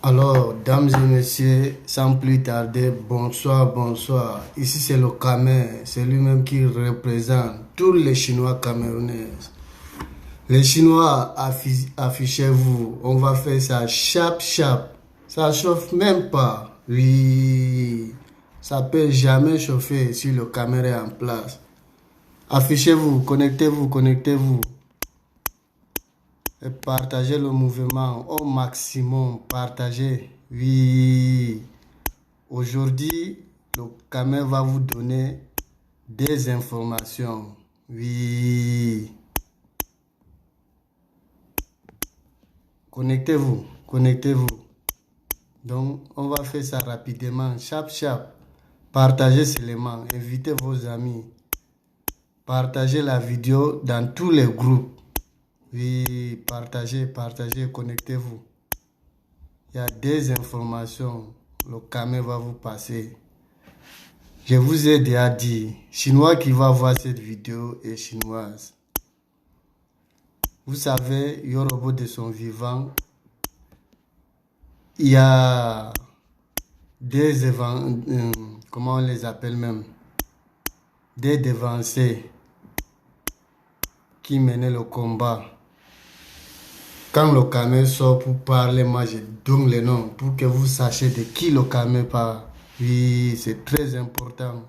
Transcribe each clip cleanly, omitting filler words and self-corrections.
Alors, dames et messieurs, sans plus tarder, bonsoir, bonsoir. Ici, c'est le Camer, c'est lui-même qui représente tous les Chinois camerounais. Les Chinois, affichez-vous, on va faire ça chap. Ça chauffe même pas. Oui, ça peut jamais chauffer si le Camer est en place. Affichez-vous, connectez-vous. Et partagez le mouvement au maximum. Partagez. Oui. Aujourd'hui, le Camer va vous donner des informations. Oui. Connectez-vous. Donc, on va faire ça rapidement. Chap. Partagez seulement. Invitez vos amis. Partagez la vidéo dans tous les groupes. Oui, partagez, connectez-vous. Il y a des informations. Le Camer va vous passer. Je vous ai déjà dit, Chinois qui va voir cette vidéo est chinoise. Vous savez, Yorobo de son vivant, il y a des comment on les appelle même, des dévancés qui menaient le combat. Quand le Camer sort pour parler, moi je donne les noms pour que vous sachiez de qui le Camer parle. Oui, c'est très important.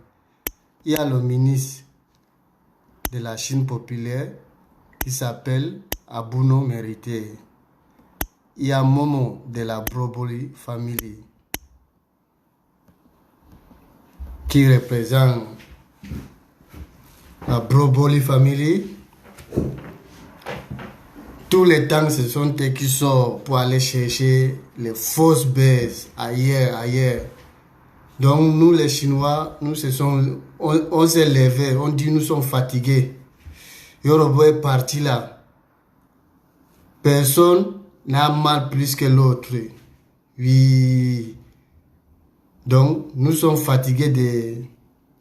Il y a le ministre de la Chine populaire qui s'appelle Abuno Mérité. Il y a Momo de la Broboli Family qui représente la Broboli Family. Tous les temps, ce sont eux qui sortent pour aller chercher les fausses bases ailleurs. Donc, nous les Chinois, on s'est levé, on dit nous sommes fatigués. Yorobo est parti là. Personne n'a mal plus que l'autre. Oui. Donc, nous sommes fatigués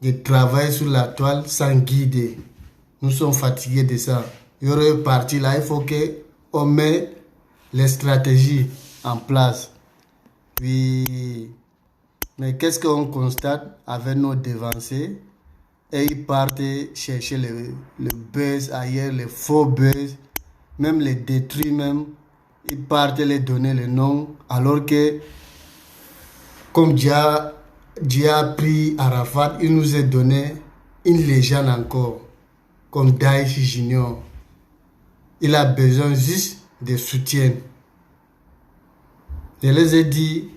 de travailler sur la toile sans guider. Nous sommes fatigués de ça. Yorobo est parti là, il faut qu'on mette les stratégies en place. Oui. Mais qu'est-ce qu'on constate avec nos devancés? Et ils partent chercher le buzz ailleurs, les faux buzz, même les détruits même. Ils partent les donner le nom, alors que, comme Dieu a pris Arafat, il nous a donné une légende encore, comme Daesh Junior. Il a besoin juste de soutien. Je les ai dit,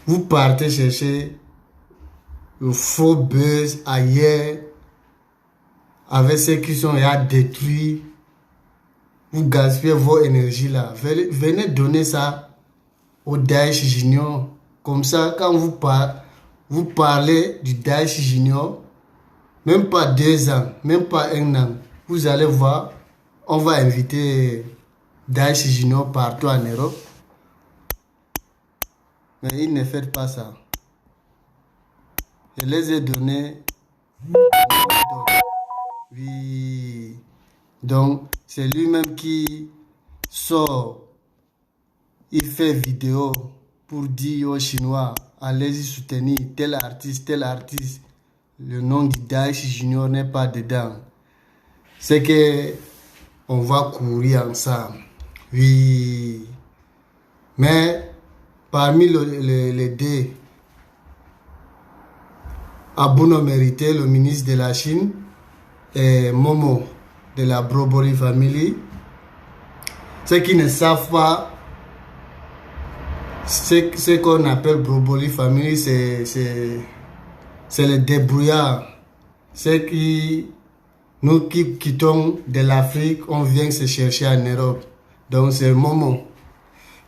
vous partez chercher le faux buzz ailleurs, avec ceux qui sont là détruits. Vous gaspillez vos énergies là. Venez donner ça au Daesh Junior. Comme ça, quand vous parlez du Daesh Junior, même pas 2 ans, même pas 1 an, vous allez voir, on va inviter Daesh Junior partout en Europe. Mais ils ne font pas ça. Je les ai donnés. Oui. Donc, c'est lui-même qui sort. Il fait vidéo pour dire aux Chinois, allez-y soutenir tel artiste. Le nom du Daesh Junior n'est pas dedans. C'est que on va courir ensemble. Oui. Mais parmi les deux, Abuno Mérité, le ministre de la Chine, et Momo de la Broboli Family. Ceux qui ne savent pas ce qu'on appelle Broboli Family, c'est les débrouillards. Nous qui quittons de l'Afrique, on vient se chercher en Europe. Donc c'est Momo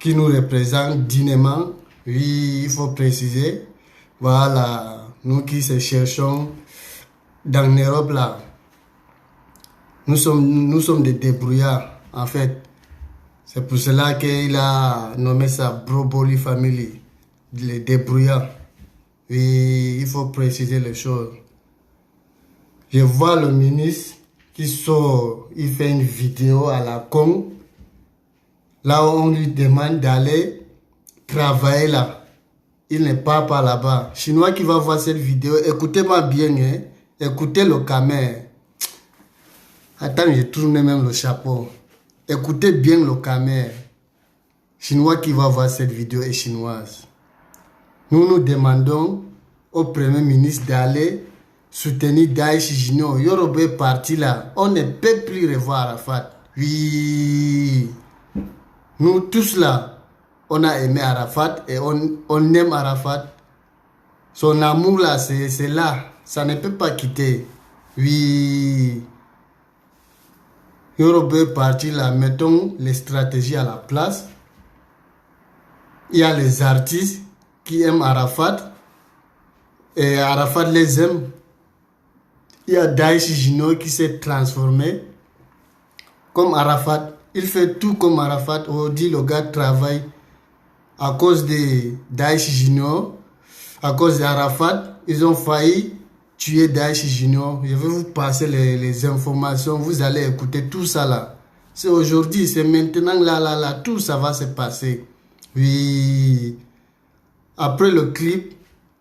qui nous représente dignement. Oui, il faut préciser. Voilà, nous qui se cherchons dans l'Europe là. Nous sommes des débrouillards, en fait. C'est pour cela qu'il a nommé ça Broboli Family, les débrouillards. Et il faut préciser les choses. Je vois le ministre qui sort, il fait une vidéo à la con. Là, on lui demande d'aller travailler là. Il n'est pas par là-bas. Chinois qui va voir cette vidéo, écoutez-moi bien, hein? Écoutez le caméra. Attends, je tourne même le chapeau. Écoutez bien le caméra. Chinois qui va voir cette vidéo est chinoise. Nous demandons au Premier ministre d'aller soutenir Daesh Junior. Yoruba est parti là. On ne peut plus revoir Arafat. Oui. Nous tous là, on a aimé Arafat et on aime Arafat. Son amour là, c'est là. Ça ne peut pas quitter. Oui. Yoruba est parti là. Mettons les stratégies à la place. Il y a les artistes qui aiment Arafat. Et Arafat les aime. Il y a Daesh Junior qui s'est transformé comme Arafat. Il fait tout comme Arafat. On dit le gars travaille à cause de Daesh Junior. À cause d'Arafat, ils ont failli tuer Daesh Junior. Je vais vous passer les informations. Vous allez écouter tout ça là. C'est aujourd'hui, c'est maintenant, là. Tout ça va se passer. Oui. Après le clip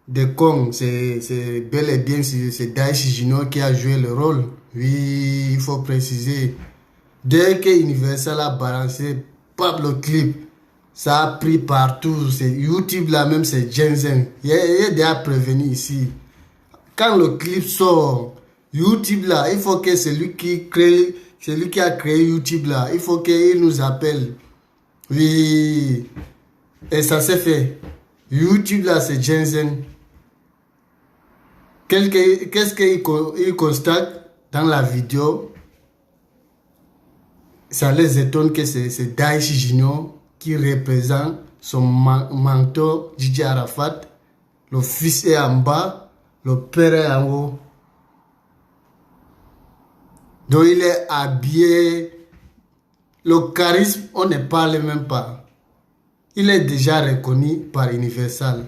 de Kong, c'est bel et bien c'est Daesh Junior qui a joué le rôle. Oui, il faut préciser. Dès que Universal a balancé pas le clip, ça a pris partout. C'est YouTube là même, c'est Jensen. Il est déjà prévenu ici. Quand le clip sort, YouTube là, il faut que celui qui a créé YouTube là, il faut qu'il nous appelle. Oui. Et ça s'est fait. YouTube là, c'est Jensen. Qu'est-ce qu'il constate dans la vidéo? Ça les étonne que c'est Daesh Junior qui représente son mentor Didier Arafat. Le fils est en bas, le père est en haut. Donc il est habillé. Le charisme, on ne parle même pas. Il est déjà reconnu par Universal.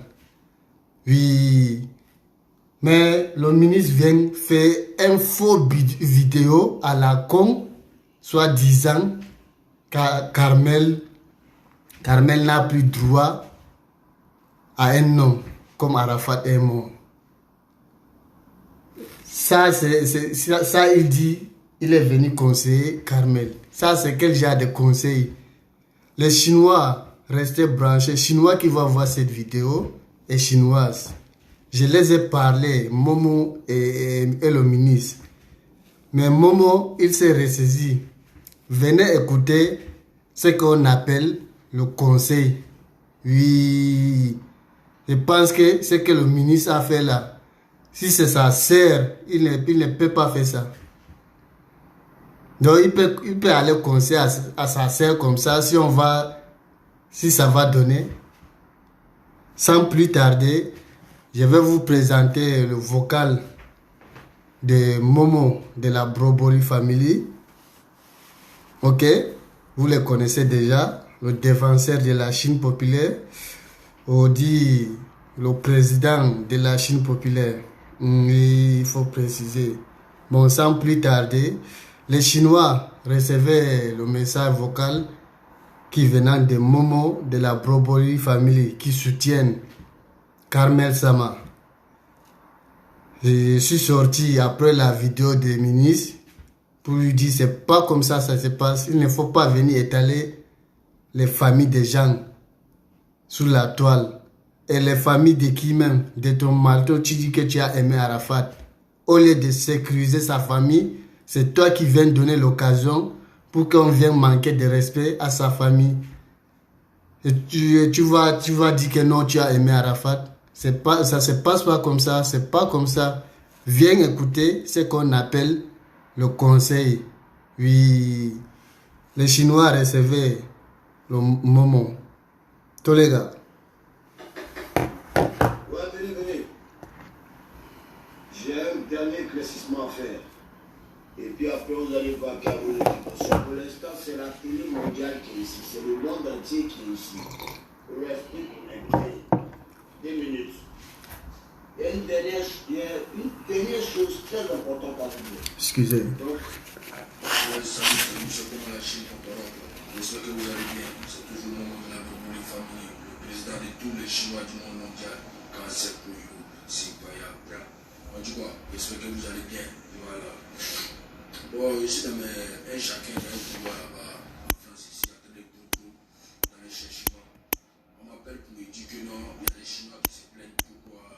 Oui. Mais le ministre vient faire un faux vidéo à la con, soit disant que Carmel n'a plus droit à un nom, comme Arafat est mort. Ça, il dit, il est venu conseiller Carmel. Ça, c'est quel genre de conseil? Les Chinois, restez branchés. Chinois qui vont voir cette vidéo est chinoise. Je les ai parlé, Momo et le ministre. Mais Momo, il s'est ressaisi. Venez écouter ce qu'on appelle le conseil. Oui. Je pense que ce que le ministre a fait là, si c'est sa sœur, il ne peut pas faire ça. Donc il peut aller conseiller à sa sœur comme ça, si ça va donner. Sans plus tarder, je vais vous présenter le vocal de Momo de la Brobori Family. Ok, vous le connaissez déjà, le défenseur de la Chine populaire. On dit le président de la Chine populaire. Il faut préciser. Bon, sans plus tarder, les Chinois recevaient le message vocal qui venant de Momo de la Brobori Family qui soutiennent Carmel Sama. Je suis sorti après la vidéo des ministres pour lui dire c'est pas comme ça se passe. Il ne faut pas venir étaler les familles des gens sur la toile. Et les familles de qui même? De ton marteau, tu dis que tu as aimé Arafat. Au lieu de sécuriser sa famille, c'est toi qui viens donner l'occasion pour qu'on vienne manquer de respect à sa famille. Et tu vas dire que non, tu as aimé Arafat. Ça ne se passe pas comme ça. C'est pas comme ça. Viens écouter ce qu'on appelle le conseil. Oui. Les Chinois recevaient le moment. Tous les gars. Ouais, venez. J'ai un dernier éclaircissement à faire. Et puis après, vous allez voir qu'il y a une équipe. Pour l'instant, c'est la télé mondiale qui est ici. C'est le monde entier qui est ici. Restez connectés. 2 minutes. Il y a une dernière chose très importante à vous dire. Excusez. Donc, salut, c'est comment la Chine, ton J'espère que vous allez bien. C'est toujours le moment de la Brobori Family. Le président président de tous les Chinois du monde mondial. Cancer pour vous, c'est pas grave. En tout cas, j'espère que vous allez bien. Voilà. Bon, ici, un chacun a un pouvoir là-bas, en France, ici, à des groupes, dans les cherchements. On m'appelle pour me dire que non, il y a des Chinois qui se plaignent pourquoi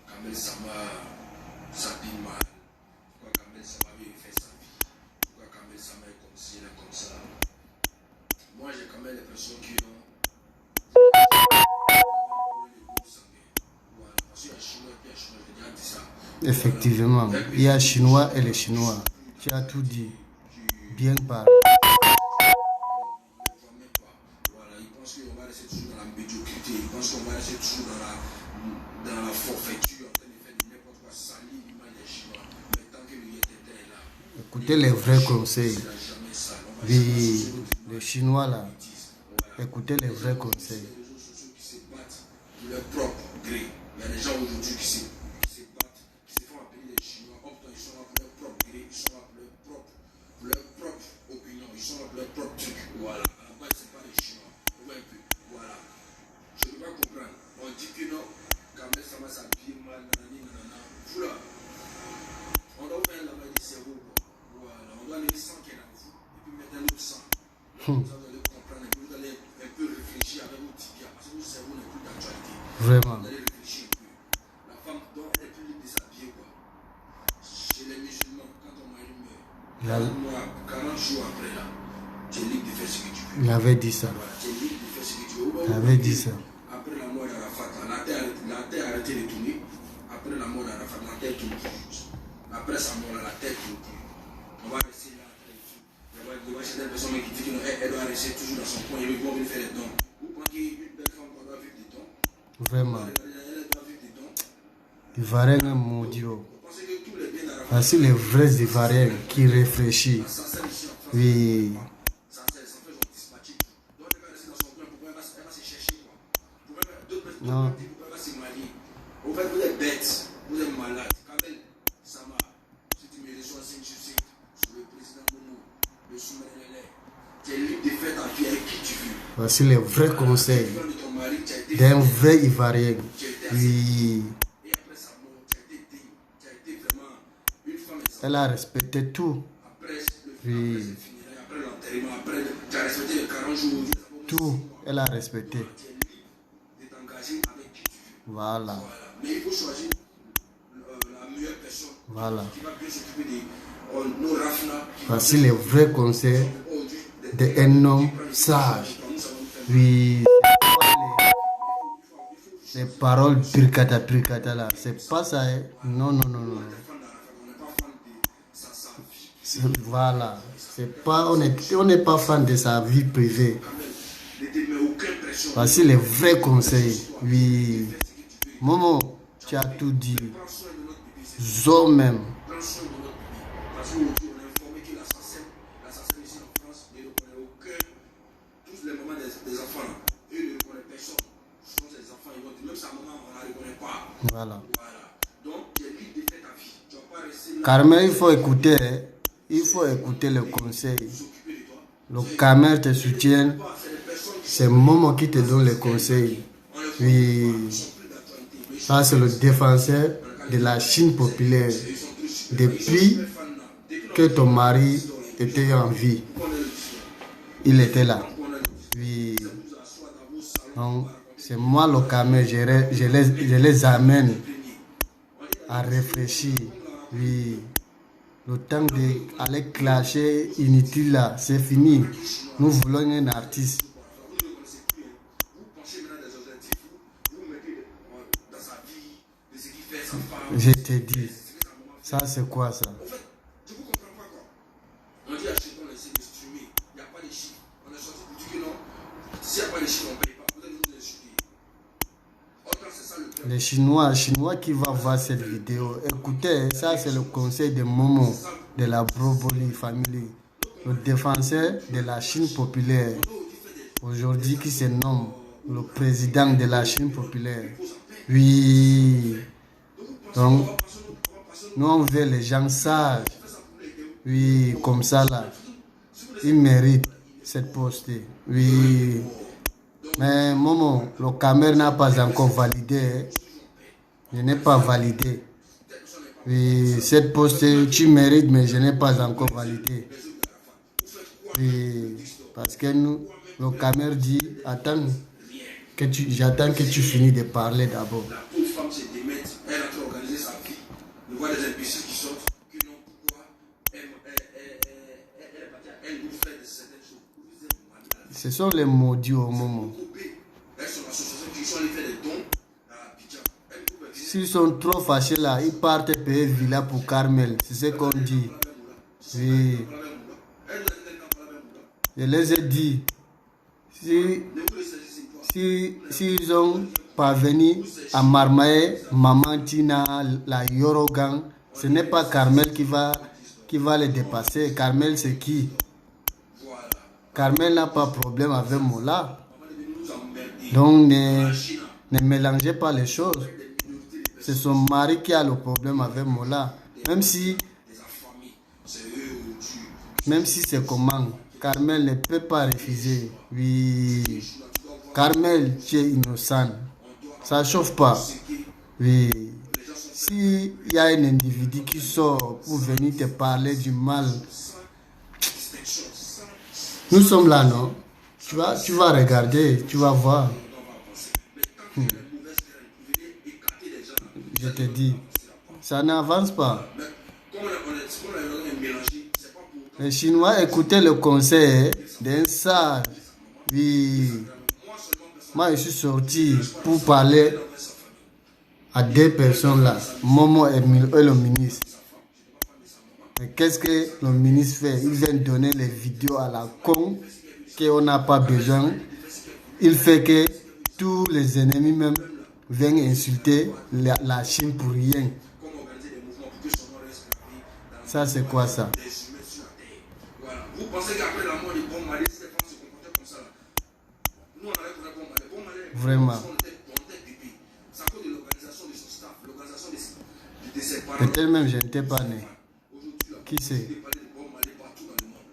Kamel Sama s'habille mal, pourquoi Kamel Sama veut faire sa vie, pourquoi Kamel Sama est comme ci, il est comme ça. Moi, j'ai quand même l'impression que non. Voilà, parce qu'il y a Chinois et puis il y a Chinois, j'ai déjà dit ça. Effectivement, il y a Chinois et les Chinois. Tu as tout dit. Bien parlé. Voilà, ils pensent qu'on va rester toujours dans la médiocrité, ils pensent qu'on va rester toujours dans la forfaiture, en train de faire n'importe quoi, salir l'image des Chinois. Mais tant que l'unité est là, Écoutez les vrais conseils. c'est jamais ça. Oui, les Chinois là. Écoutez les vrais conseils. Les réseaux sociaux qui se battent pour leur propre gré. Il y a des gens aujourd'hui qui se battent, qui se font appeler les Chinois. Pourtant, ils sont là pour leur propre gré, ils sont là pour leur propre opinion, ils sont là pour leur propre truc. Voilà. À la base, c'est pas les Chinois. Ouais, un peu. Voilà. Je ne peux pas comprendre. On dit que non, quand même, ça va s'habiller mal, nanani, nanana. Vous là, on doit faire un lavage de cerveau. Voilà. On doit aller sans qu'il y ait dans vous, et puis mettre un autre sang. Vous allez comprendre, vous allez un peu réfléchir avec vos tibias, parce que votre cerveau n'est plus d'actualité. Vraiment. Vous allez réfléchir un peu. La femme dort, elle est plus libre de s'habiller, quoi. Chez les musulmans, quand ton mari meurt, 40 jours après là, tu es libre de faire ce que tu veux. Il avait dit ça. Voilà, tu es libre de faire ce que tu veux. Il avait dit ça. Après la mort d'Arafat, la terre a arrêté de tourner. Après la mort d'Arafat, la terre tourne plus. Après sa mort, la terre tourne plus. On va rester là. Il y a certaines personnes qui disent qu'elle doit rester toujours dans son coin, ils vont venir faire les dons. Vous pensez qu'une belle femme doit vivre des dons? Vraiment. Elle doit vivre des dons. Ivoirien est maudit. Vous pensez que tous les biens d'Arafat, Voici les vrais Ivoiriens qui réfléchissent. ça sert ici en France. Oui. Ça sert, ça fait son dispatch. Donc elle va rester dans son coin, pourquoi elle va se chercher quoi? D'autres personnes Non. disent pourquoi elle va se marier. Au fait, vous êtes bêtes, vous êtes malades. Kamel Sama, si tu me reçois 5 sur 5 sur le président Momo, le souverain, tu es libre de faire ta vie avec qui tu veux. Voici les vrais conseils d'un vrai Ivoirien. Oui. Et après sa mort, tu as été vraiment une femme exemplaire. Elle a respecté tout. Après le Oui. funérail, après l'enterrement, après tu as respecté les 40 jours. Tout. Elle a respecté. Tu es libre de t'engager avec qui tu veux. Voilà. Voilà. Mais il faut choisir la meilleure personne Voilà. qui va bien s'occuper de nos raffinats. Voici les vrais conseils d'un homme sage. Oui. Les paroles pirkata là. C'est pas ça. Hein? Non, non, non, non. Voilà. C'est pas, on n'est pas fan de sa vie privée. Voici les vrais conseils. Oui. Momo, tu as tout dit. Zo même. Parce qu'aujourd'hui, on est informé que l'assassin ici en France ne reconnaît aucun. Tous les moments des enfants, là, eux ne reconnaissent personne. Souvent, c'est des enfants, ils vont dire, même sa maman, on ne la reconnaît pas. Voilà. Voilà. Donc, tu es libre de faire ta vie. Tu ne vas pas rester là. Carmen, il faut écouter. Hein. Il faut écouter le conseil. S'occuper de toi. Le Carmen te soutient. C'est des personnes qui C'est Momo qui te donne les conseils. Oui. sont plus d'actualité. Ça, c'est le défenseur de la Chine populaire. Depuis que ton mari était en vie, il était là. Oui. Donc, c'est moi le Carmen. Je les amène à réfléchir. Oui. Le temps d'aller clasher inutile là, c'est fini. Nous voulons un artiste. Je te dis, ça c'est quoi ça? En fait, je vous comprends pas quoi. On dit achetons les streaming, il n'y a pas de chiffres. On est sorti pour dire que non, s'il n'y a pas de chiffres, on ne paye pas. Vous allez nous insulter. Autant c'est ça le problème. Les Chinois qui vont voir cette vidéo, écoutez, ça c'est le conseil de Momo de la Broboli Family, le défenseur de la Chine populaire, aujourd'hui qui se nomme le président de la Chine populaire. Oui. Donc, nous on veut les gens sages. Oui, comme ça là. Ils méritent cette poste. Oui. Mais Momo, le caméra n'a pas encore validé. Hein. Je n'ai pas validé. Et cette poste, tu mérites, mais je n'ai pas encore validé. Et parce que nous, le caméra dit, attends, j'attends que tu finis de parler d'abord. La pauvre femme se démet, elle a train d'organiser sa vie. On voit des imbéciles qui sortent, qui n'ont pourquoi elle nous fait de certaines choses. Ce sont les maudits au moment. Elles sont l'association qui sont allées faire des dons à Abidjan. S'ils sont trop fâchés là, ils partent payer villa pour Carmel. C'est ce qu'on dit. Oui. Je les ai dit. S'ils ont parvenu à Marmae, Mamantina, la Yorogan, ce n'est pas Carmel qui va les dépasser. Carmel, c'est qui? Carmel n'a pas de problème avec Mola. Donc, ne mélangez pas les choses. C'est son mari qui a le problème avec Mola. Même si c'est comment, Carmel ne peut pas refuser. Oui. Carmel, tu es innocent. Ça ne chauffe pas. Oui. S'il y a un individu qui sort pour venir te parler du mal, nous sommes là, non? Tu vas regarder, tu vas voir. Je te dis, ça n'avance pas. Les Chinois écoutaient le conseil d'un sage. Oui. Moi, je suis sorti pour parler à deux personnes là, Momo et le ministre. Mais qu'est-ce que le ministre fait? Il vient donner les vidéos à la con qu'on n'a pas besoin. Il fait que tous les ennemis même viennent insulter la Chine pour rien. Ça, c'est quoi ça? Vous pensez qu'après la mort de Bon Malé, ces femmes se comportaient comme ça? Nous, on avait trouvé Bon Malé. Bon Malé, vraiment. On était bébés. C'est à cause de l'organisation de son staff, l'organisation de ses parents. Peut-être même je n'étais pas né. Qui c'est? Bon Malé partout dans le monde.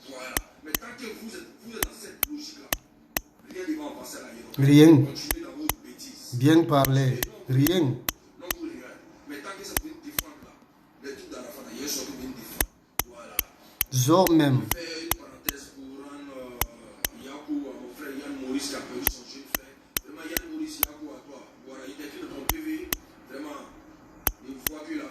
Voilà. Mais tant que vous êtes dans cette logique-là, rien ne va en passer à la Yéro. Rien. Continuez dans vos bêtises. Bien parler. Rien. Non, vous regardez. Mais tant que ça peut une défendre là, les trucs d'Arafat, il y a une sorte de défendre. Voilà. Zo même. Faire une parenthèse pour rendre Yakou à mon frère Yann Maurice qui a perdu son jeune frère. Vraiment, Yann Maurice, Yakou à toi. Voilà, il t'écrit de ton PV. Vraiment, il voit que la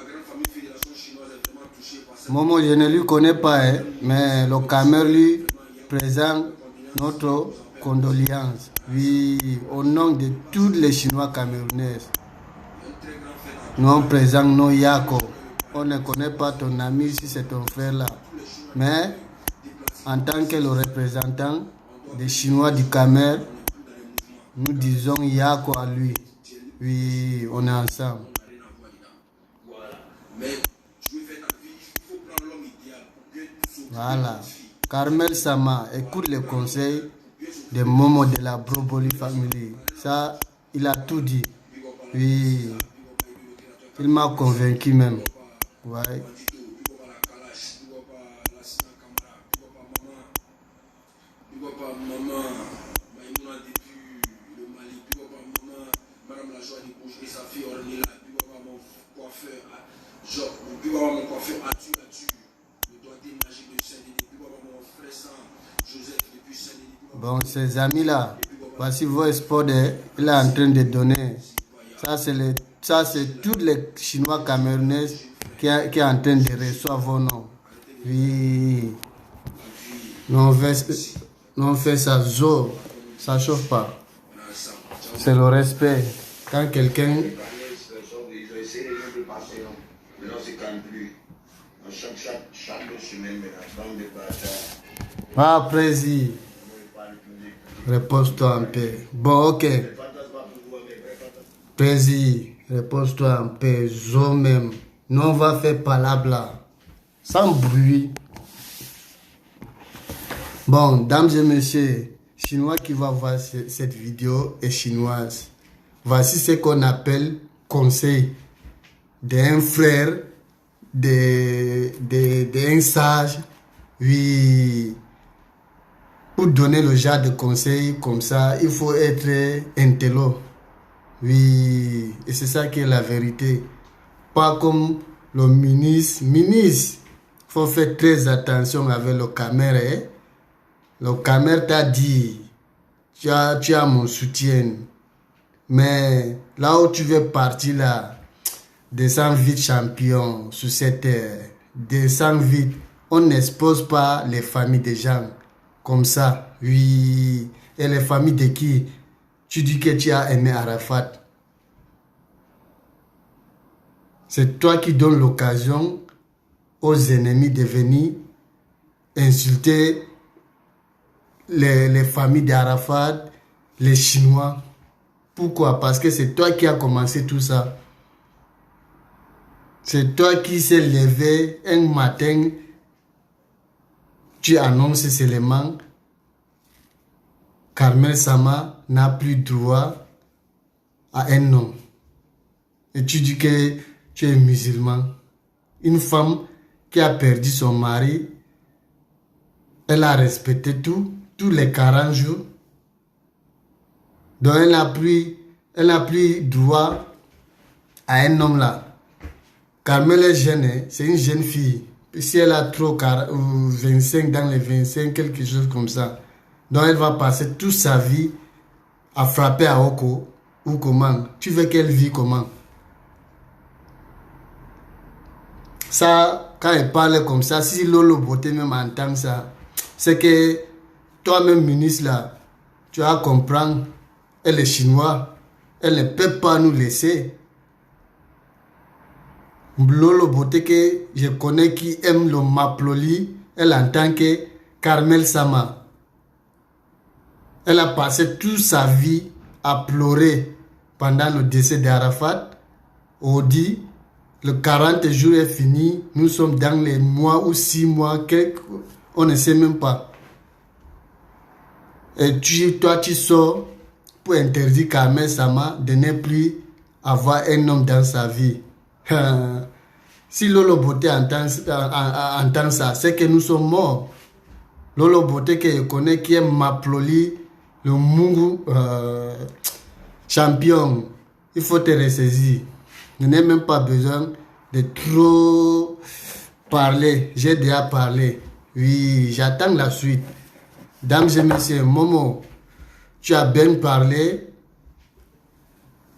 grande famille fédération chinoise est vraiment touchée par ça. Momo, je ne lui connais pas, hein, mais le Cameroun lui présente notre condoléance. Oui, au nom de tous les Chinois camerounais. Nous on présente nos Yako. On ne connaît pas ton ami si c'est ton frère là. Mais en tant que le représentant des Chinois du Cameroun, nous disons Yako à lui. Oui, on est ensemble. Voilà. Carmel Sama, écoute les conseils de Momo de la Broboli Family. Ça, il a tout dit. Oui. Il m'a convaincu même. Ouais. Bon, ces amis-là, voici vos sports, il est en train de donner. Ça, c'est tous les Chinois camerounais qui est en train de recevoir vos noms. Oui. Non, on fait ça, ça chauffe pas. C'est le respect. Quand quelqu'un... Ah, président. Repose-toi en paix. Bon, ok. Président, repose-toi en paix. Zo même. Nous, on va faire palabla. Sans bruit. Bon, dames et messieurs, Chinois qui va voir cette vidéo est chinoise. Voici ce qu'on appelle conseil d'un frère, d'un sage. Oui. pour donner le genre de conseils comme ça, il faut être intello. Oui, et c'est ça qui est la vérité. Pas comme le ministre. Ministre, il faut faire très attention avec le caméra. Hein? Le caméra t'a dit, tu as mon soutien. Mais là où tu veux partir là, descends vite champion sur cette terre. Descends vite. On n'expose pas les familles des gens comme ça. Oui. Et les familles de qui? Tu dis que tu as aimé Arafat. C'est toi qui donnes l'occasion aux ennemis de venir insulter les familles d'Arafat, les Chinois. Pourquoi? Parce que c'est toi qui as commencé tout ça. C'est toi qui s'est levé un matin, tu annonces seulement Carmel Sama n'a plus droit à un nom. Et tu dis que tu es musulman. Une femme qui a perdu son mari, elle a respecté tous les 40 jours. Donc elle n'a plus droit à un homme là. Carmel est jeune, hein? C'est une jeune fille. Si elle a trop 25 dans les 25, quelque chose comme ça. Donc elle va passer toute sa vie à frapper à Oko ou comment. Tu veux qu'elle vit comment? Ça, quand elle parle comme ça, si Lolo Beauté même entend ça, c'est que toi-même, ministre là, tu vas comprendre, elle est chinoise, elle ne peut pas nous laisser. Lolo Beauté que je connais qui aime le Maploli, elle entend que Carmel Sama. Elle a passé toute sa vie à pleurer pendant le décès d'Arafat. On dit, le 40 jours est fini, nous sommes dans les mois ou 6 mois, on ne sait même pas. Et toi, tu sors pour interdire Carmel Sama de ne plus avoir un homme dans sa vie. Si Lolo Beauté entend ça, c'est que nous sommes morts. Lolo Beauté que je connais qui est Maploli, le Mungu champion, il faut te ressaisir. Je n'ai même pas besoin de trop parler. J'ai déjà parlé. Oui, j'attends la suite. Dames et messieurs, Momo, tu as bien parlé.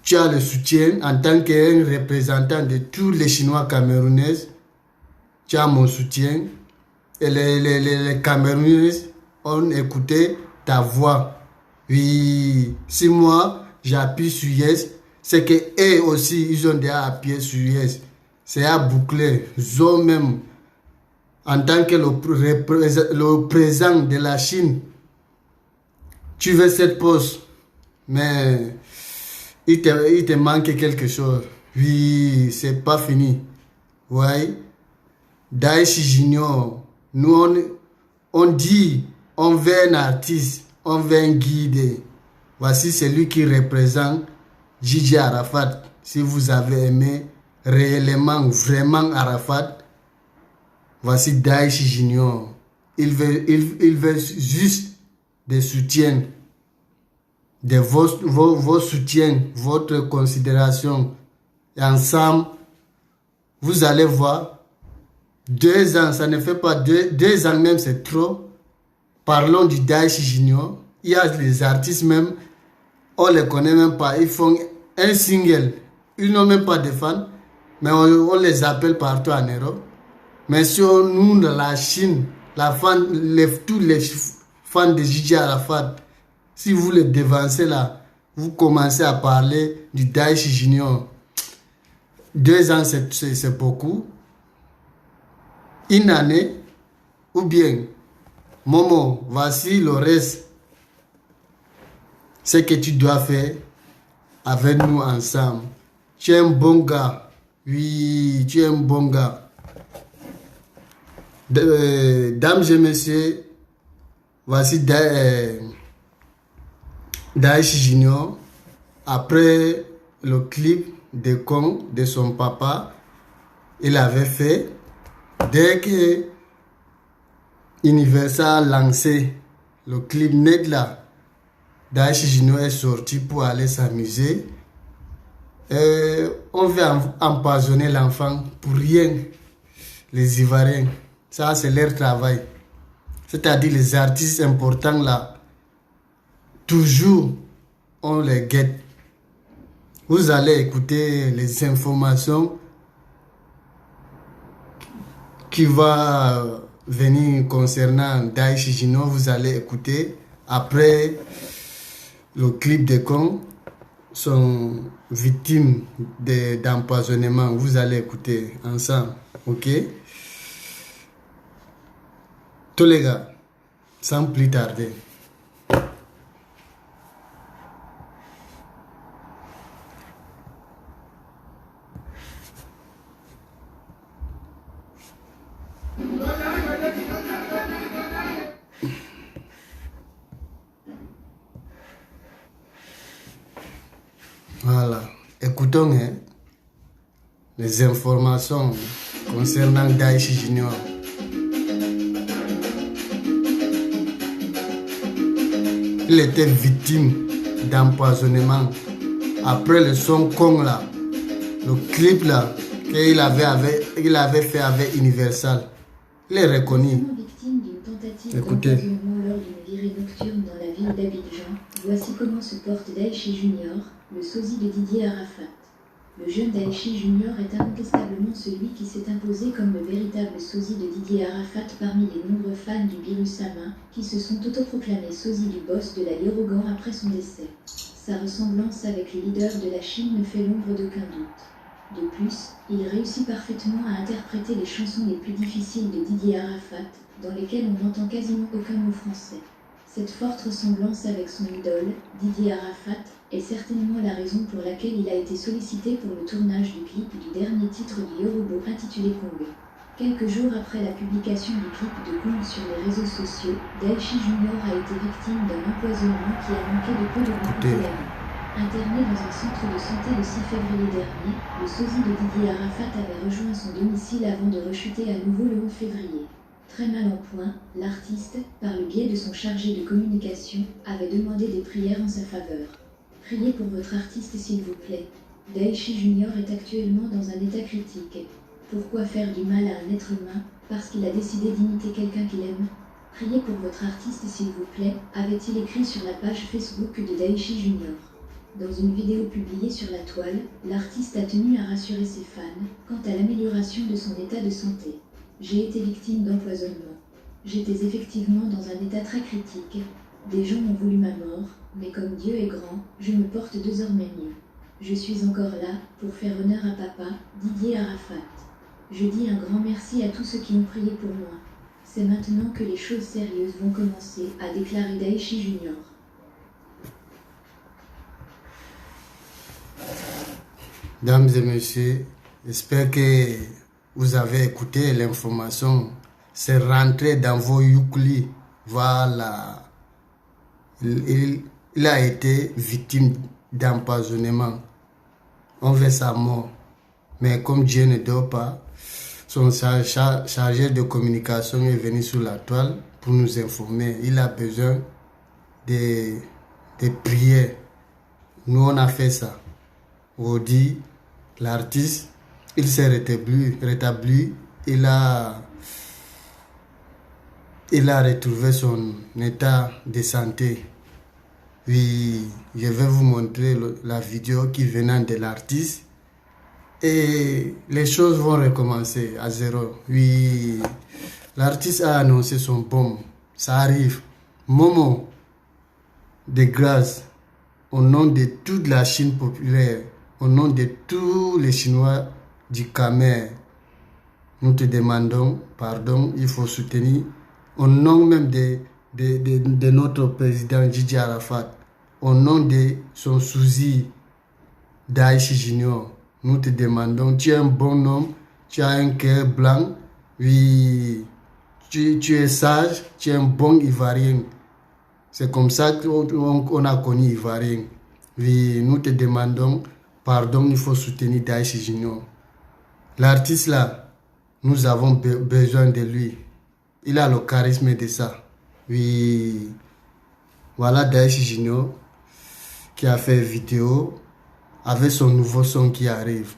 Tu as le soutien en tant qu'un représentant de tous les Chinois camerounais. Tu as mon soutien. Et les Camerounais ont écouté ta voix. Oui, si moi j'appuie sur Yes, c'est que eux aussi ils ont déjà appuyé sur Yes. C'est à boucler. Zo même, en tant que le président de la Chine, tu veux cette poste, mais il te manque quelque chose. Oui, c'est pas fini. Oui. Daichi Junior, nous on dit, on veut un artiste, on veut un guide. Voici celui qui représente Gigi Arafat. Si vous avez aimé réellement, vraiment Arafat, voici Daichi Junior. Il veut juste des soutiens, de vos soutiens, votre considération. Et ensemble, vous allez voir, 2 ans, ça ne fait pas 2 ans même, c'est trop. Parlons du Daichi Junior. Il y a des artistes même, on ne les connaît même pas. Ils font un single. Ils n'ont même pas de fans, mais on les appelle partout en Europe. Mais si nous, dans la Chine, tous les fans de Gigi Arafat, si vous les devancez là, vous commencez à parler du Daichi Junior. 2 ans, c'est beaucoup. Une année, ou bien, Momo, voici le reste. Ce que tu dois faire avec nous ensemble. Tu es un bon gars. Oui, tu es un bon gars. Dames et messieurs, voici Daichi Junior. Après le clip de Con de son papa, il avait fait, dès que Universal a lancé le clip net là, Daichi Junior est sorti pour aller s'amuser. On veut empoisonner l'enfant pour rien. Les Ivoiriens, ça c'est leur travail. C'est-à-dire les artistes importants là, toujours on les guette. Vous allez écouter les informations qui va venir concernant Daichi Junior. Vous allez écouter. Après, le clip de con sont victimes d'empoisonnement. Vous allez écouter ensemble. Ok? Tous les gars, sans plus tarder. Voilà, écoutons les informations concernant Daichi Junior. Il était victime d'empoisonnement. Après le son con là, le clip là qu'il avait fait avec Universal, il est reconnu. Victime d'une tentative Écoutez. d'empoisonnement lors d'une virée nocturne dans la ville d'Abidjan, voici comment se porte Daichi Junior, le sosie de Didier Arafat. Le jeune Daichi Junior est incontestablement celui qui s'est imposé comme le véritable sosie de Didier Arafat parmi les nombreux fans du Birusama qui se sont autoproclamés sosies du boss de la Yorogan après son décès. Sa ressemblance avec les leaders de la Chine ne fait l'ombre d'aucun doute. De plus, il réussit parfaitement à interpréter les chansons les plus difficiles de Didier Arafat, dans lesquelles on n'entend quasiment aucun mot français. Cette forte ressemblance avec son idole, Didier Arafat, est certainement la raison pour laquelle il a été sollicité pour le tournage du clip du dernier titre du Yorubo intitulé Kong. Quelques jours après la publication du clip de Kong sur les réseaux sociaux, Daichi Junior a été victime d'un empoisonnement qui a manqué de peu de rencontrer la vie. Interné dans un centre de santé le 6 février dernier, le sosie de Didier Arafat avait rejoint son domicile avant de rechuter à nouveau le 11 février. Très mal en point, l'artiste, par le biais de son chargé de communication, avait demandé des prières en sa faveur. Priez pour votre artiste s'il vous plaît. Daichi Junior est actuellement dans un état critique. Pourquoi faire du mal à un être humain parce qu'il a décidé d'imiter quelqu'un qu'il aime? Priez pour votre artiste s'il vous plaît, avait-il écrit sur la page Facebook de Daichi Junior. Dans une vidéo publiée sur la toile, l'artiste a tenu à rassurer ses fans quant à l'amélioration de son état de santé. J'ai été victime d'empoisonnement. J'étais effectivement dans un état très critique. Des gens ont voulu ma mort, mais comme Dieu est grand, je me porte désormais mieux. Je suis encore là pour faire honneur à papa, Didier Arafat. Je dis un grand merci à tous ceux qui ont prié pour moi. C'est maintenant que les choses sérieuses vont commencer, a déclaré Daichi Junior. Mesdames et messieurs, j'espère que vous avez écouté l'information. C'est rentré dans vos youkli. Voilà. Il a été victime d'empoisonnement. On veut sa mort. Mais comme Dieu ne dort pas, son chargé de communication est venu sur la toile pour nous informer. Il a besoin de prières. Nous, on a fait ça. On dit, l'artiste, il s'est rétabli. Il a retrouvé son état de santé. Oui, je vais vous montrer la vidéo qui venant de l'artiste. Et les choses vont recommencer à zéro. Oui, l'artiste a annoncé son bombe. Ça arrive. Moment de grâce, au nom de toute la Chine populaire, au nom de tous les Chinois du Khmer, nous te demandons pardon. Il faut soutenir, au nom même de notre président Didier Arafat, au nom de son sosie Daichi Junior, nous te demandons, tu es un bon homme, tu as un cœur blanc, oui, tu es sage, tu es un bon Ivoirien. C'est comme ça qu'on a connu Ivoirien. Oui, nous te demandons pardon, il faut soutenir Daichi Junior. L'artiste là, nous avons besoin de lui. Il a le charisme de ça. Oui, Voilà Daesh Junior qui a fait vidéo avec son nouveau son qui arrive.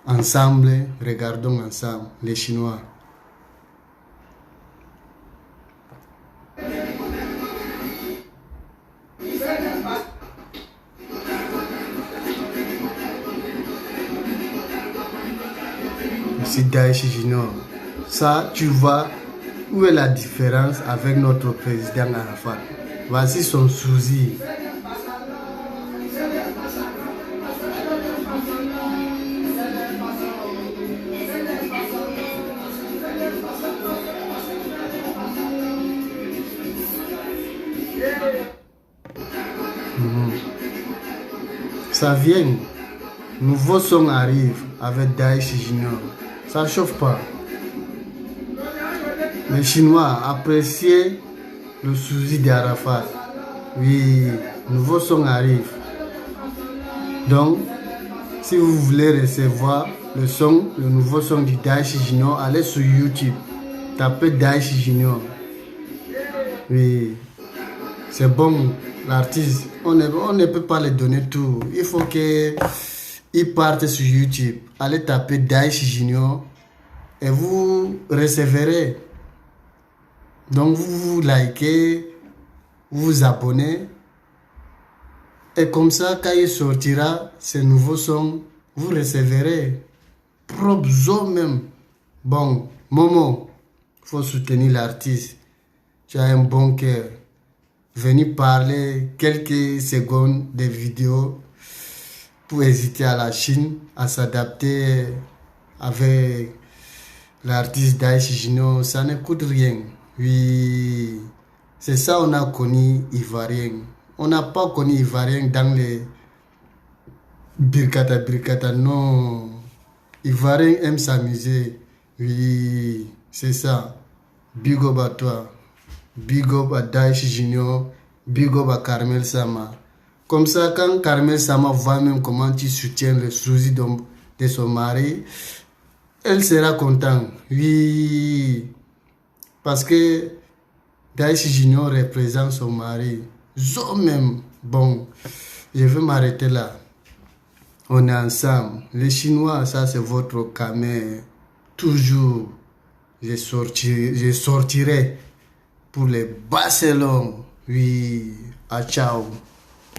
Ensemble, regardons ensemble les Chinois. Ici Daesh Junior. Ça, tu vois où est la différence avec notre président Arafat. Voici son souci. Ça vient. Nouveau son arrive avec Daesh Junior. Ça ne chauffe pas. Les Chinois apprécient le souci d'Arafat. Oui, nouveau son arrive. Donc, si vous voulez recevoir le nouveau son du Daesh Junior, allez sur YouTube. Tapez Daesh Junior. Oui, c'est bon. L'artiste, on ne peut pas les donner tout. Il faut qu'ils partent sur YouTube. Allez taper Daesh Junior et vous recevrez. Donc vous likez, vous vous abonnez. Et comme ça, quand il sortira ces nouveaux sons, vous recevrez. Propre zone même. Bon, Momo, il faut soutenir l'artiste. Tu as un bon cœur. Venir parler quelques secondes de vidéos pour hésiter à la Chine, à s'adapter avec l'artiste Daesh Junior, ça ne coûte rien. Oui, c'est ça on a connu Ivoirien. On n'a pas connu Ivoirien dans les Birkata, non. Ivoirien aime s'amuser. Oui, c'est ça. Big up à toi. Big up à Daesh Junior, big up à Carmel Sama. Comme ça, quand Carmel Sama voit même comment tu soutiens le souci de son mari, elle sera contente. Oui, parce que Daesh Junior représente son mari. Zo même. Bon, je vais m'arrêter là. On est ensemble. Les Chinois, ça c'est votre caméra. Toujours, je sortirai pour les Barcelone. Oui, à ciao.